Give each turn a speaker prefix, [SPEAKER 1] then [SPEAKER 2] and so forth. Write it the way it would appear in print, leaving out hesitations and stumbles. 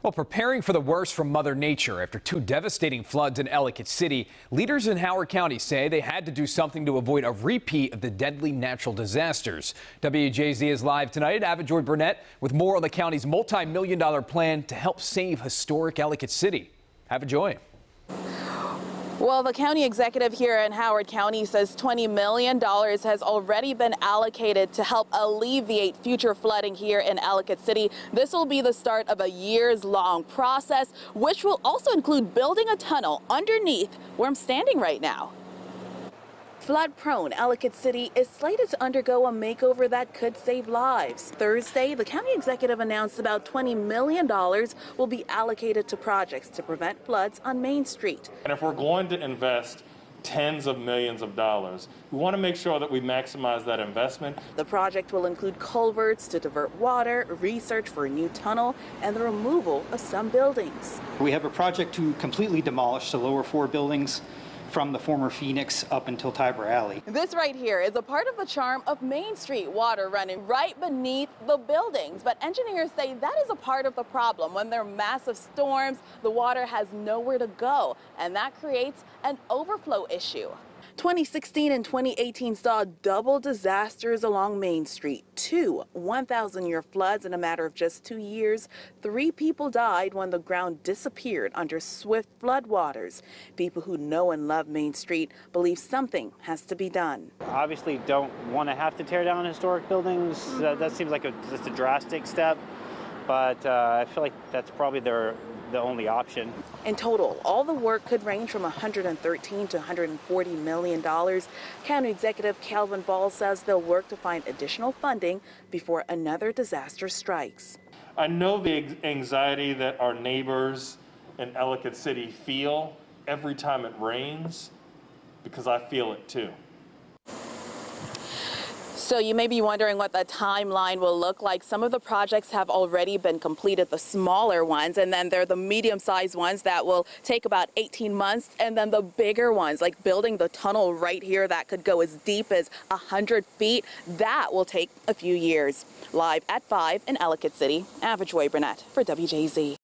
[SPEAKER 1] Well, preparing for the worst from Mother Nature after two devastating floods in Ellicott City, leaders in Howard County say they had to do something to avoid a repeat of the deadly natural disasters. WJZ is live tonight at Joy Burnett with more on the county's multi-million-dollar plan to help save historic Ellicott City. Joy.
[SPEAKER 2] Well, the county executive here in Howard County says $20 million has already been allocated to help alleviate future flooding here in Ellicott City. This will be the start of a years-long process, which will also include building a tunnel underneath where I'm standing right now. Flood-prone Ellicott City is slated to undergo a makeover that could save lives. Thursday, the county executive announced about $20 million will be allocated to projects to prevent floods on Main Street.
[SPEAKER 3] And if we're going to invest tens of millions of dollars, we want to make sure that we maximize that investment.
[SPEAKER 2] The project will include culverts to divert water, research for a new tunnel, and the removal of some buildings.
[SPEAKER 4] We have a project to completely demolish the lower four buildings from the former Phoenix up until Tiber Alley.
[SPEAKER 2] This right here is a part of the charm of Main Street, water running right beneath the buildings. But engineers say that is a part of the problem. When there are massive storms, the water has nowhere to go, and that creates an overflow issue. 2016 and 2018 saw double disasters along Main Street. Two 1,000-year floods in a matter of just 2 years. 3 people died when the ground disappeared under swift floodwaters. People who know and love Main Street believe something has to be done.
[SPEAKER 5] Obviously don't want to have to tear down historic buildings. That seems like just a drastic step, but I feel like that's probably the only option.
[SPEAKER 2] In total, all the work could range from $113 to $140 million. County Executive Calvin Ball says they'll work to find additional funding before another disaster strikes.
[SPEAKER 3] I know the anxiety that our neighbors in Ellicott City feel every time it rains, because I feel it too.
[SPEAKER 2] So you may be wondering what the timeline will look like. Some of the projects have already been completed, the smaller ones, and then there are the medium-sized ones that will take about 18 months, and then the bigger ones, like building the tunnel right here that could go as deep as 100 feet, that will take a few years. Live at 5 in Ellicott City, Joy Burnett for WJZ.